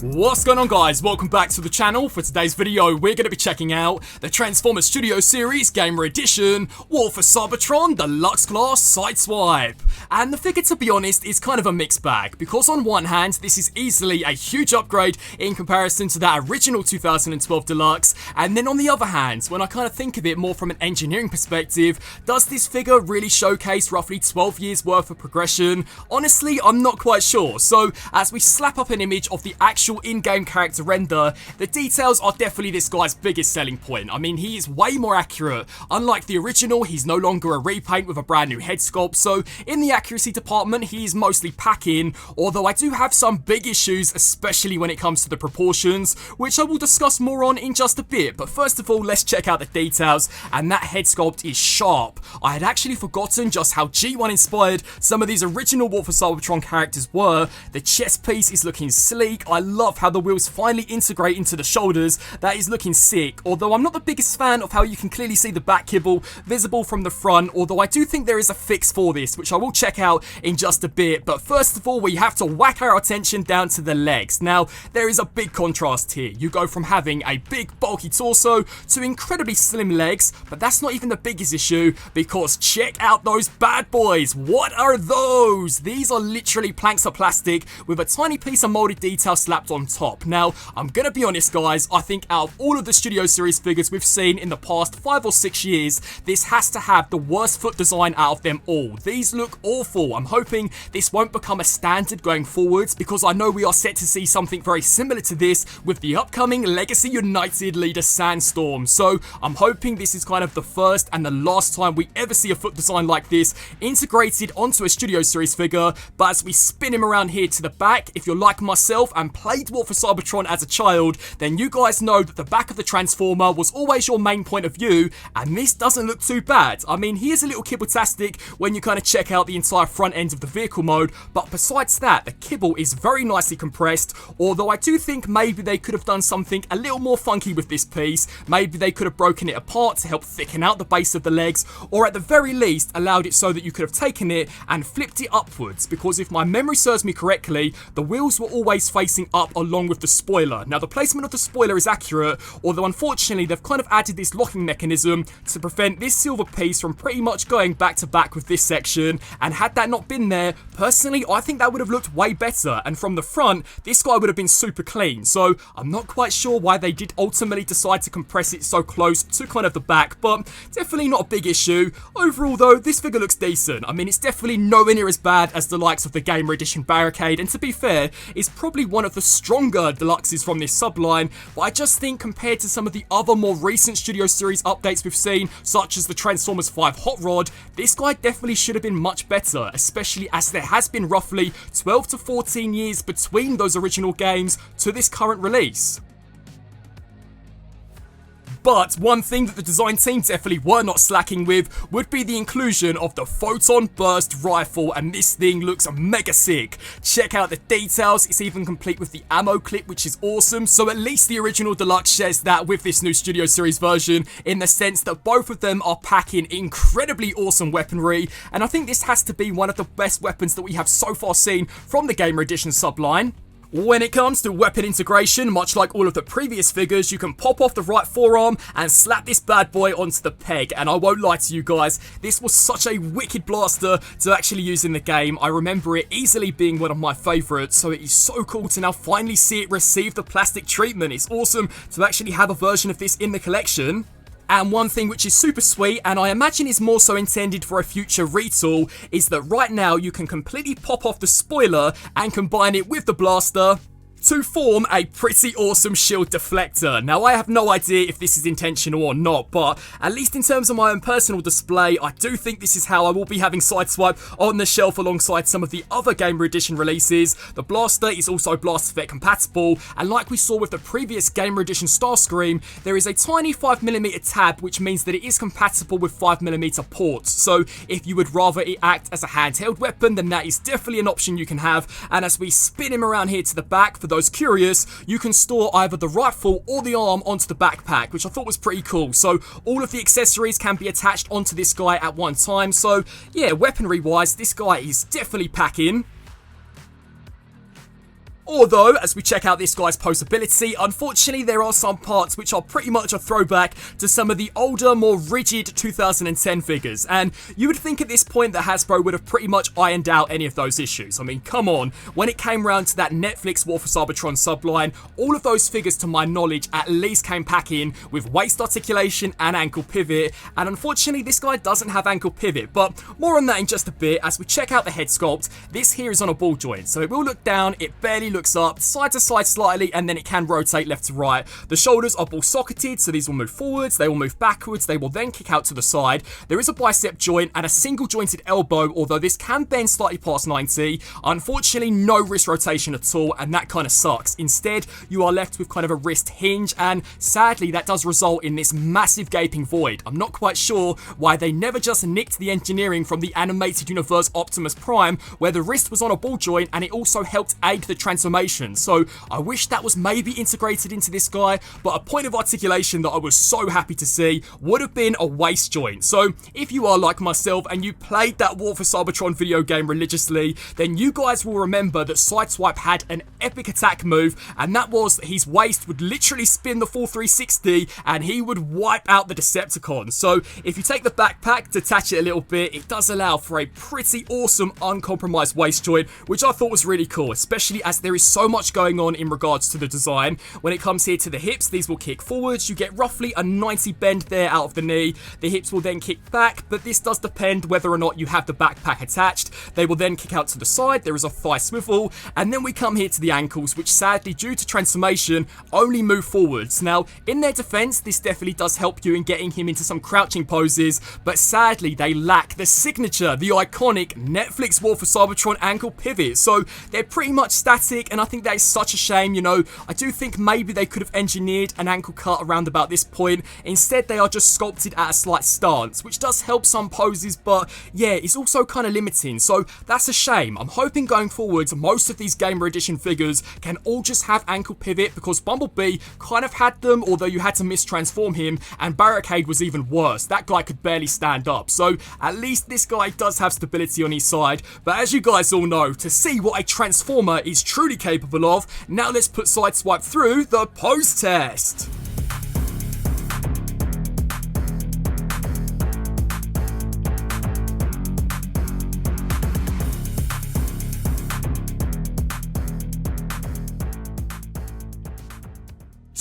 What's going on, guys? Welcome back to the channel. For today's video, we're going to be checking out the Transformers Studio Series Gamer Edition War for Cybertron Deluxe Class Sideswipe. And the figure, to be honest, is kind of a mixed bag, because on one hand, this is easily a huge upgrade in comparison to that original 2012 Deluxe, and then on the other hand, when I kind of think of it more from an engineering perspective, does this figure really showcase roughly 12 years worth of progression? Honestly, I'm not quite sure. So as we slap up an image of the actual in-game character render, the details are definitely this guy's biggest selling point. I mean, he is way more accurate. Unlike the original, he's no longer a repaint with a brand new head sculpt, so in the accuracy department, he is mostly packing, although I do have some big issues, especially when it comes to the proportions, which I will discuss more on in just a bit. But first of all, let's check out the details, and that head sculpt is sharp. I had actually forgotten just how G1 inspired some of these original War for Cybertron characters were. The chest piece is looking sleek. I love how the wheels finally integrate into the shoulders. That is looking sick, although I'm not the biggest fan of how you can clearly see the back kibble visible from the front, although I do think there is a fix for this, which I will check out in just a bit. But first of all, we have to whack our attention down to the legs. Now, there is a big contrast here. You go from having a big bulky torso to incredibly slim legs, but that's not even the biggest issue, because check out those bad boys. What are those? These are literally planks of plastic with a tiny piece of molded detail slapped on top. Now, I'm gonna be honest, guys, I think out of all of the Studio Series figures we've seen in the past 5 or 6 years, this has to have the worst foot design out of them all. These look awful. I'm hoping this won't become a standard going forwards, because I know we are set to see something very similar to this with the upcoming Legacy United leader Sandstorm. So I'm hoping this is kind of the first and the last time we ever see a foot design like this integrated onto a Studio Series figure. But as we spin him around here to the back, if you're like myself and played War for Cybertron as a child, then you guys know that the back of the Transformer was always your main point of view, and this doesn't look too bad. I mean, he is a little kibble-tastic when you kind of check out the entire front end of the vehicle mode, but besides that, the kibble is very nicely compressed, although I do think maybe they could have done something a little more funky with this piece. Maybe they could have broken it apart to help thicken out the base of the legs, or at the very least allowed it so that you could have taken it and flipped it upwards, because if my memory serves me correctly, the wheels were always facing up along with the spoiler. Now, the placement of the spoiler is accurate, although unfortunately they've kind of added this locking mechanism to prevent this silver piece from pretty much going back to back with this section, and had that not been there, personally I think that would have looked way better, and from the front this guy would have been super clean. So I'm not quite sure why they did ultimately decide to compress it so close to kind of the back, but definitely not a big issue. Overall though, this figure looks decent. I mean, it's definitely nowhere near as bad as the likes of the Gamer Edition Barricade, and to be fair, it's probably one of the stronger deluxes from this subline, but I just think compared to some of the other more recent Studio Series updates we've seen, such as the Transformers 5 Hot Rod, this guy definitely should have been much better, especially as there has been roughly 12 to 14 years between those original games to this current release. But one thing that the design team definitely were not slacking with would be the inclusion of the Photon Burst Rifle, and this thing looks mega sick. Check out the details, it's even complete with the ammo clip, which is awesome. So at least the original Deluxe shares that with this new Studio Series version, in the sense that both of them are packing incredibly awesome weaponry, and I think this has to be one of the best weapons that we have so far seen from the Gamer Edition subline. When it comes to weapon integration, much like all of the previous figures, you can pop off the right forearm and slap this bad boy onto the peg, and I won't lie to you guys, this was such a wicked blaster to actually use in the game. I remember it easily being one of my favourites, so it is so cool to now finally see it receive the plastic treatment. It's awesome to actually have a version of this in the collection. And one thing which is super sweet, and I imagine is more so intended for a future retool, is that right now you can completely pop off the spoiler and combine it with the blaster to form a pretty awesome shield deflector. Now, I have no idea if this is intentional or not, but at least in terms of my own personal display, I do think this is how I will be having Sideswipe on the shelf alongside some of the other Gamer Edition releases. The blaster is also Blast Effect compatible, and like we saw with the previous Gamer Edition Starscream, there is a tiny 5mm tab, which means that it is compatible with 5mm ports. So if you would rather it act as a handheld weapon, then that is definitely an option you can have. And as we spin him around here to the back, for those curious, you can store either the rifle or the arm onto the backpack, which I thought was pretty cool. So all of the accessories can be attached onto this guy at one time. So yeah, weaponry wise, this guy is definitely packing. Although, as we check out this guy's posability, unfortunately there are some parts which are pretty much a throwback to some of the older, more rigid 2010 figures, and you would think at this point that Hasbro would have pretty much ironed out any of those issues. I mean, come on, when it came round to that Netflix War for Cybertron subline, all of those figures, to my knowledge, at least came packing with waist articulation and ankle pivot, and unfortunately this guy doesn't have ankle pivot, but more on that in just a bit. As we check out the head sculpt, this here is on a ball joint, so it will look down, it barely looks up, side to side slightly, and then it can rotate left to right. The shoulders are ball socketed, so these will move forwards, they will move backwards, they will then kick out to the side. There is a bicep joint and a single jointed elbow, although this can bend slightly past 90. Unfortunately, no wrist rotation at all, and that kind of sucks. Instead, you are left with kind of a wrist hinge, and sadly that does result in this massive gaping void. I'm not quite sure why they never just nicked the engineering from the animated universe Optimus Prime, where the wrist was on a ball joint and it also helped aid the transformation. So I wish that was maybe integrated into this guy, but a point of articulation that I was so happy to see would have been a waist joint. So if you are like myself and you played that War for Cybertron video game religiously, then you guys will remember that Sideswipe had an epic attack move, and that was that his waist would literally spin the full 360 and he would wipe out the Decepticons. So if you take the backpack, detach it a little bit, it does allow for a pretty awesome uncompromised waist joint, which I thought was really cool, especially as there is so much going on in regards to the design. When it comes here to the hips, these will kick forwards, you get roughly a 90 bend there out of the knee. The hips will then kick back, but this does depend whether or not you have the backpack attached. They will then kick out to the side, there is a thigh swivel, and then we come here to the ankles, which sadly due to transformation only move forwards. Now in their defense, this definitely does help you in getting him into some crouching poses, but sadly they lack the signature, the iconic Netflix War for Cybertron ankle pivot. So they're pretty much static, and I think that is such a shame. You know, I do think maybe they could have engineered an ankle cut around about this point. Instead they are just sculpted at a slight stance, which does help some poses, but yeah, it's also kind of limiting, so that's a shame. I'm hoping going forwards most of these Gamer Edition figures can all just have ankle pivot, because Bumblebee kind of had them, although you had to mistransform him, and Barricade was even worse. That guy could barely stand up, so at least this guy does have stability on his side. But as you guys all know, to see what a Transformer is truly capable of, now let's put Sideswipe through the pose test.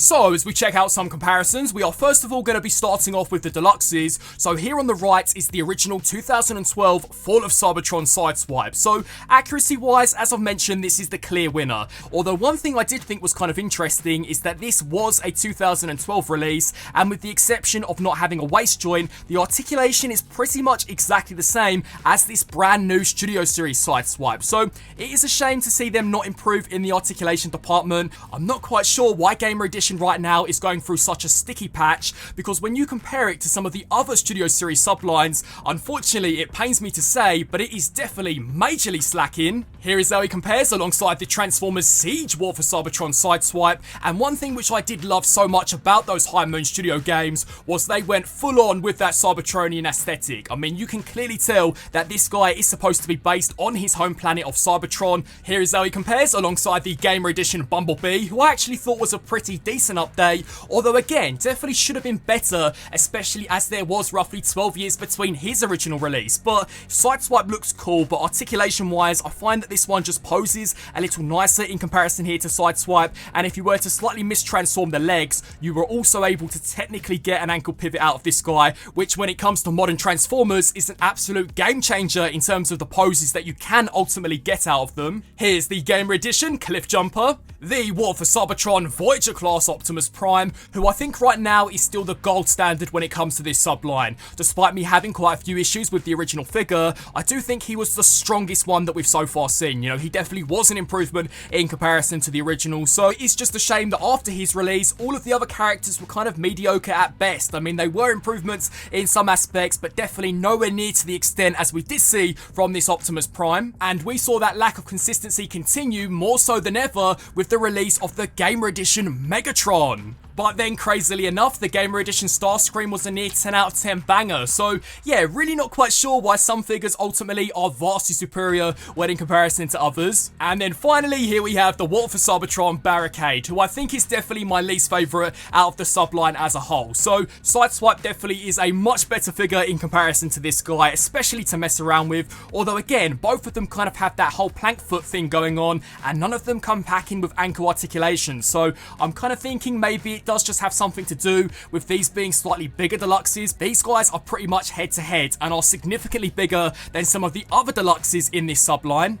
So, as we check out some comparisons, we are first of all going to be starting off with the Deluxes. So here on the right is the original 2012 Fall of Cybertron Sideswipe. So, accuracy-wise, as I've mentioned, this is the clear winner. Although one thing I did think was kind of interesting is that this was a 2012 release, and with the exception of not having a waist joint, the articulation is pretty much exactly the same as this brand new Studio Series Sideswipe. So, it is a shame to see them not improve in the articulation department. I'm not quite sure why Gamer Edition right now is going through such a sticky patch, because when you compare it to some of the other Studio Series sublines, unfortunately it pains me to say, but it is definitely majorly slacking. Here is how he compares alongside the Transformers Siege War for Cybertron Sideswipe, and one thing which I did love so much about those High Moon Studio games was they went full on with that Cybertronian aesthetic. I mean, you can clearly tell that this guy is supposed to be based on his home planet of Cybertron. Here is how he compares alongside the Gamer Edition Bumblebee, who I actually thought was a pretty decent update, although again, definitely should have been better, especially as there was roughly 12 years between his original release. But Sideswipe looks cool, but articulation wise, I find that this one just poses a little nicer in comparison here to Sideswipe, and if you were to slightly mistransform the legs, you were also able to technically get an ankle pivot out of this guy, which when it comes to modern Transformers is an absolute game changer in terms of the poses that you can ultimately get out of them. Here's the Gamer Edition Cliff Jumper, the War for Cybertron Voyager class Optimus Prime, who I think right now is still the gold standard when it comes to this subline. Despite me having quite a few issues with the original figure, I do think he was the strongest one that we've so far seen. You know, he definitely was an improvement in comparison to the original, so it's just a shame that after his release, all of the other characters were kind of mediocre at best. I mean, they were improvements in some aspects, but definitely nowhere near to the extent as we did see from this Optimus Prime, and we saw that lack of consistency continue more so than ever with the release of the Gamer Edition Megatron. But then, crazily enough, the Gamer Edition Starscream was a near 10 out of 10 banger. So yeah, really not quite sure why some figures ultimately are vastly superior when in comparison to others. And then finally, here we have the War for Cybertron Barricade, who I think is definitely my least favourite out of the subline as a whole. So Sideswipe definitely is a much better figure in comparison to this guy, especially to mess around with. Although again, both of them kind of have that whole plank foot thing going on, and none of them come packing with ankle articulation. So I'm kind of thinking maybe it does just have something to do with these being slightly bigger deluxes. These guys are pretty much head to head and are significantly bigger than some of the other deluxes in this subline.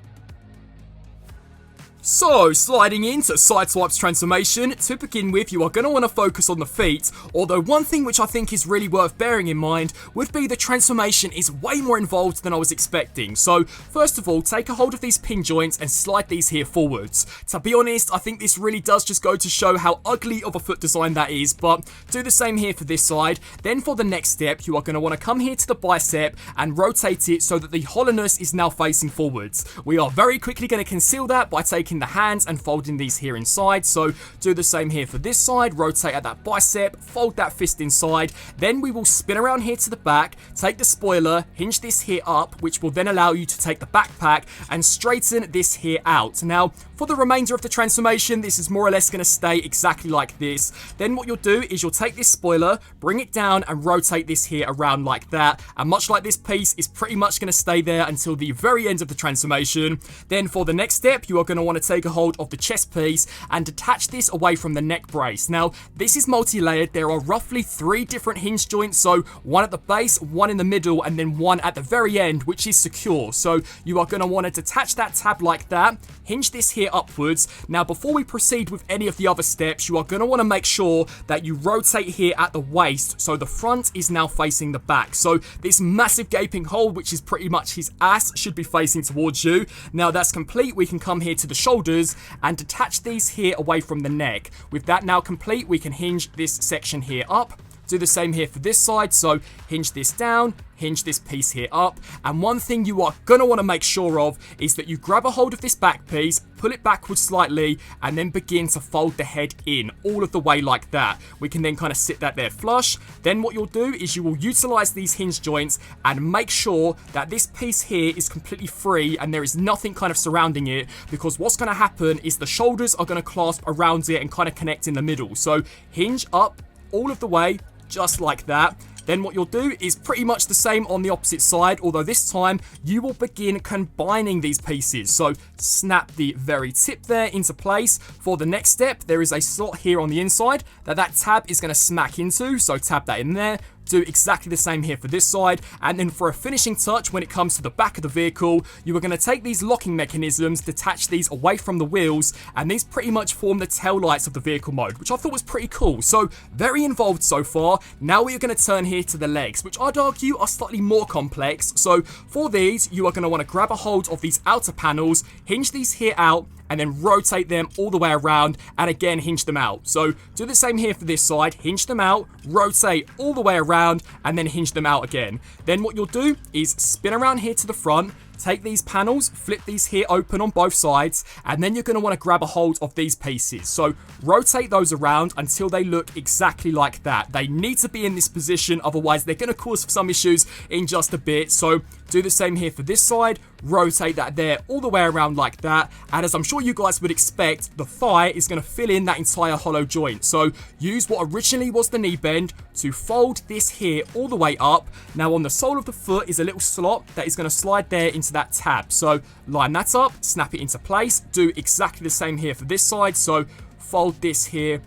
So, sliding into Sideswipe's transformation, to begin with, you are going to want to focus on the feet, although one thing which I think is really worth bearing in mind would be the transformation is way more involved than I was expecting. So, first of all, take a hold of these pin joints and slide these here forwards. To be honest, I think this really does just go to show how ugly of a foot design that is, but do the same here for this side. Then for the next step, you are going to want to come here to the bicep and rotate it so that the hollowness is now facing forwards. We are very quickly going to conceal that by taking the hands and folding these here inside. So do the same here for this side, rotate at that bicep, fold that fist inside, then we will spin around here to the back, take the spoiler, hinge this here up, which will then allow you to take the backpack and straighten this here out. Now for the remainder of the transformation, this is more or less going to stay exactly like this. Then what you'll do is you'll take this spoiler, bring it down and rotate this here around like that, and much like this piece is pretty much going to stay there until the very end of the transformation. Then for the next step, you are going to want to take a hold of the chest piece and detach this away from the neck brace. Now this is multi-layered. There are roughly 3 different hinge joints, so one at the base, one in the middle, and then one at the very end, which is secure. So you are going to want to detach that tab like that, hinge this here upwards. Now before we proceed with any of the other steps, you are going to want to make sure that you rotate here at the waist so the front is now facing the back. So this massive gaping hole, which is pretty much his ass, should be facing towards you. Now that's complete, we can come here to the shoulders and detach these here away from the neck. With that now complete, we can hinge this section here up. Do the same here for this side, so hinge this down, hinge this piece here up, and one thing you are going to want to make sure of is that you grab a hold of this back piece, pull it backwards slightly, and then begin to fold the head in all of the way like that. We can then kind of sit that there flush. Then what you'll do is you will utilize these hinge joints and make sure that this piece here is completely free and there is nothing kind of surrounding it, because what's going to happen is the shoulders are going to clasp around it and kind of connect in the middle. So hinge up all of the way, just like that. Then what you'll do is pretty much the same on the opposite side, although this time you will begin combining these pieces. So snap the very tip there into place. For the next step, there is a slot here on the inside that tab is going to smack into, so tap that in there. Do exactly the same here for this side, and then for a finishing touch when it comes to the back of the vehicle, you are going to take these locking mechanisms, detach these away from the wheels, and these pretty much form the tail lights of the vehicle mode, which I thought was pretty cool. So very involved so far. Now we are going to turn here to the legs, which I'd argue are slightly more complex. So for these, you are going to want to grab a hold of these outer panels, hinge these here out, and then rotate them all the way around, and again hinge them out. So do the same here for this side, hinge them out, rotate all the way around, and then hinge them out again. Then what you'll do is spin around here to the front, take these panels, flip these here open on both sides, and then you're going to want to grab a hold of these pieces. So rotate those around until they look exactly like that. They need to be in this position, otherwise they're going to cause some issues in just a bit. So do the same here for this side, rotate that there all the way around like that, and as I'm sure you guys would expect, the thigh is going to fill in that entire hollow joint. So use what originally was the knee bend to fold this here all the way up. Now on the sole of the foot is a little slot that is going to slide there into that tab. So line that up, snap it into place, do exactly the same here for this side. So fold this here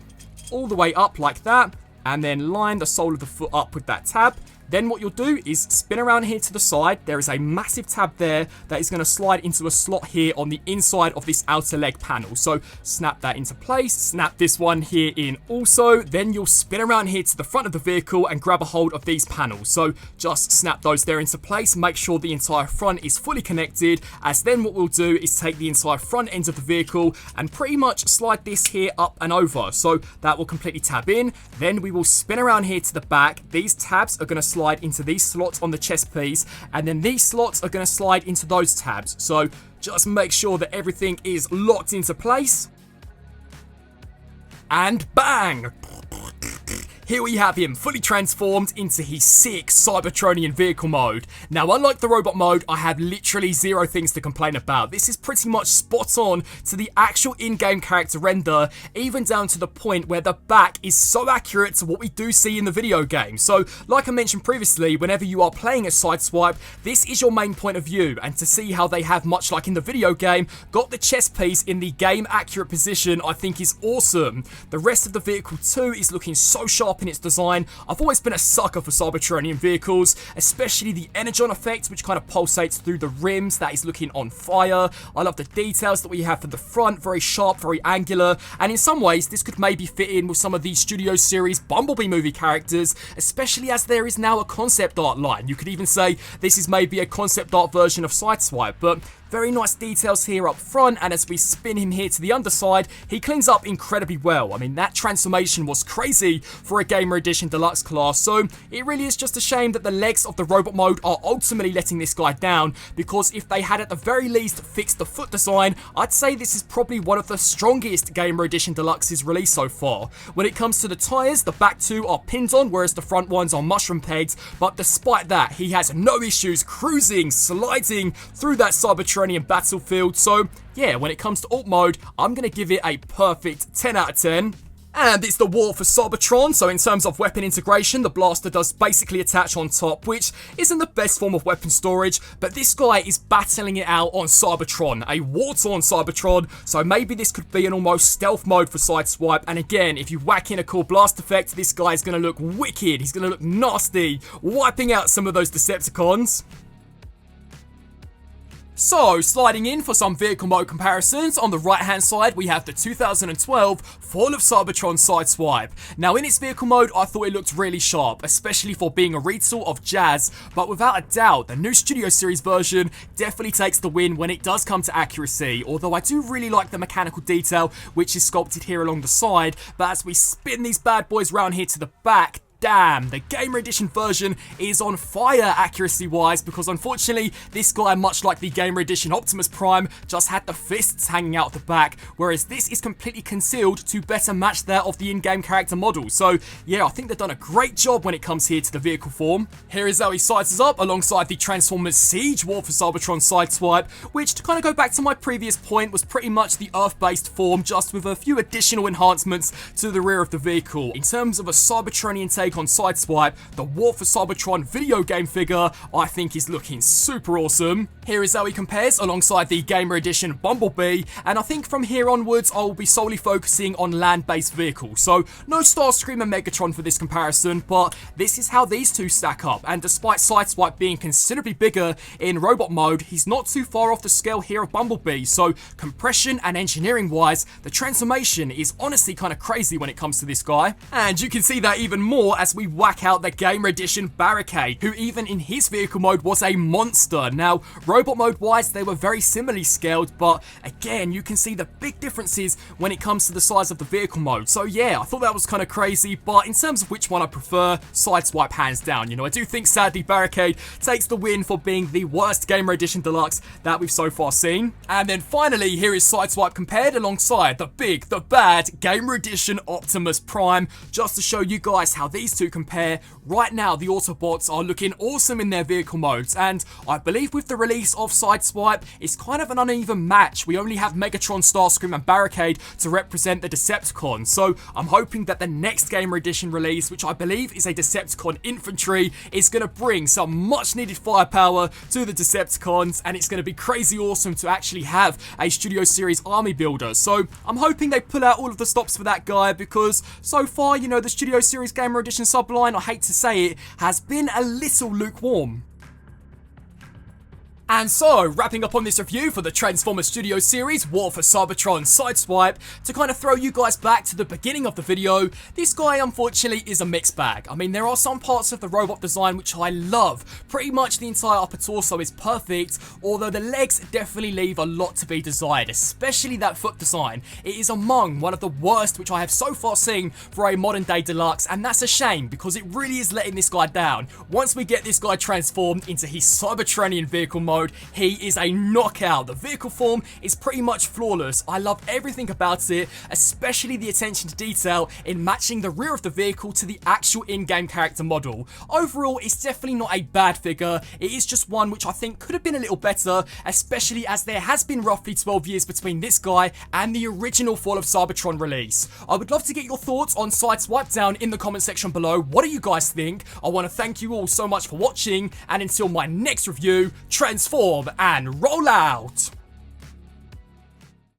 all the way up like that, and then line the sole of the foot up with that tab. Then what you'll do is spin around here to the side. There is a massive tab there that is going to slide into a slot here on the inside of this outer leg panel. So snap that into place, snap this one here in also. Then you'll spin around here to the front of the vehicle and grab a hold of these panels. So just snap those there into place, make sure the entire front is fully connected, as then what we'll do is take the entire front end of the vehicle and pretty much slide this here up and over. So that will completely tab in. Then we will spin around here to the back. These tabs are going to slide into these slots on the chest piece, and then these slots are going to slide into those tabs. So just make sure that everything is locked into place, and bang! here we have him fully transformed into his sick Cybertronian vehicle mode. Now, unlike the robot mode, I have literally zero things to complain about. This is pretty much spot on to the actual in-game character render, even down to the point where the back is so accurate to what we do see in the video game. So, like I mentioned previously, whenever you are playing as Sideswipe, this is your main point of view, and to see how they have, much like in the video game, got the chest piece in the game accurate position, I think is awesome. The rest of the vehicle too is looking so sharp in its design. I've always been a sucker for Cybertronian vehicles, especially the energon effect, which kind of pulsates through the rims. That is looking on fire. I love the details that we have for the front, very sharp, very angular, and in some ways this could maybe fit in with some of the Studio Series Bumblebee movie characters, especially as there is now a concept art line. You could even say this is maybe a concept art version of Sideswipe, but very nice details here up front, and as we spin him here to the underside, he cleans up incredibly well. I mean, that transformation was crazy for a Gamer Edition Deluxe class, so it really is just a shame that the legs of the robot mode are ultimately letting this guy down, because if they had at the very least fixed the foot design, I'd say this is probably one of the strongest Gamer Edition Deluxes released so far. When it comes to the tyres, the back two are pinned on, whereas the front ones are mushroom pegs, but despite that, he has no issues cruising, sliding through that Cybertron battlefield. So yeah, when it comes to alt mode, I'm going to give it a perfect 10 out of 10. And it's the war for Cybertron, so in terms of weapon integration, the blaster does basically attach on top, which isn't the best form of weapon storage, but this guy is battling it out on Cybertron, a war-torn Cybertron, so maybe this could be an almost stealth mode for Sideswipe, and again, if you whack in a cool blast effect, this guy is going to look wicked, he's going to look nasty, wiping out some of those Decepticons. So, sliding in for some vehicle mode comparisons, on the right hand side we have the 2012 Fall of Cybertron Sideswipe. Now in its vehicle mode I thought it looked really sharp, especially for being a retool of Jazz, but without a doubt the new Studio Series version definitely takes the win when it does come to accuracy, although I do really like the mechanical detail which is sculpted here along the side, but as we spin these bad boys round here to the back, damn, the Gamer Edition version is on fire accuracy-wise, because unfortunately, this guy, much like the Gamer Edition Optimus Prime, just had the fists hanging out the back, whereas this is completely concealed to better match that of the in-game character model. So yeah, I think they've done a great job when it comes here to the vehicle form. Here is how he sizes up alongside the Transformers Siege War for Cybertron Sideswipe, which, to kind of go back to my previous point, was pretty much the Earth-based form, just with a few additional enhancements to the rear of the vehicle. In terms of a Cybertronian take on Sideswipe, the War for Cybertron video game figure, I think is looking super awesome. Here is how he compares alongside the Gamer Edition Bumblebee, and I think from here onwards I will be solely focusing on land-based vehicles, so no Starscream and Megatron for this comparison, but this is how these two stack up, and despite Sideswipe being considerably bigger in robot mode, he's not too far off the scale here of Bumblebee, so compression and engineering wise, the transformation is honestly kind of crazy when it comes to this guy, and you can see that even more as we whack out the Gamer Edition Barricade, who even in his vehicle mode was a monster. Now, robot mode wise, they were very similarly scaled, but again, you can see the big differences when it comes to the size of the vehicle mode. So yeah, I thought that was kind of crazy, but in terms of which one I prefer, Sideswipe hands down. You know, I do think sadly Barricade takes the win for being the worst Gamer Edition Deluxe that we've so far seen. And then finally, here is Sideswipe compared alongside the big, the bad Gamer Edition Optimus Prime, just to show you guys how these two compare. Right now, the Autobots are looking awesome in their vehicle modes, and I believe with the release of Sideswipe, it's kind of an uneven match. We only have Megatron, Starscream and Barricade to represent the Decepticons, so I'm hoping that the next Gamer Edition release, which I believe is a Decepticon Infantry, is going to bring some much needed firepower to the Decepticons, and it's going to be crazy awesome to actually have a Studio Series army builder. So I'm hoping they pull out all of the stops for that guy, because so far, you know, the Studio Series Gamer Edition subline, I hate to say it, has been a little lukewarm. And so, wrapping up on this review for the Transformers Studio Series War for Cybertron Sideswipe, to kind of throw you guys back to the beginning of the video, this guy unfortunately is a mixed bag. I mean, there are some parts of the robot design which I love. Pretty much the entire upper torso is perfect, although the legs definitely leave a lot to be desired, especially that foot design. It is among one of the worst which I have so far seen for a modern day deluxe, and that's a shame because it really is letting this guy down. Once we get this guy transformed into his Cybertronian vehicle mode, mode, he is a knockout. The vehicle form is pretty much flawless. I love everything about it, especially the attention to detail in matching the rear of the vehicle to the actual in-game character model. Overall, it's definitely not a bad figure. It is just one which I think could have been a little better, especially as there has been roughly 12 years between this guy and the original Fall of Cybertron release. I would love to get your thoughts on Sideswipe down in the comment section below. What do you guys think? I want to thank you all so much for watching, and until my next review, transform and roll out!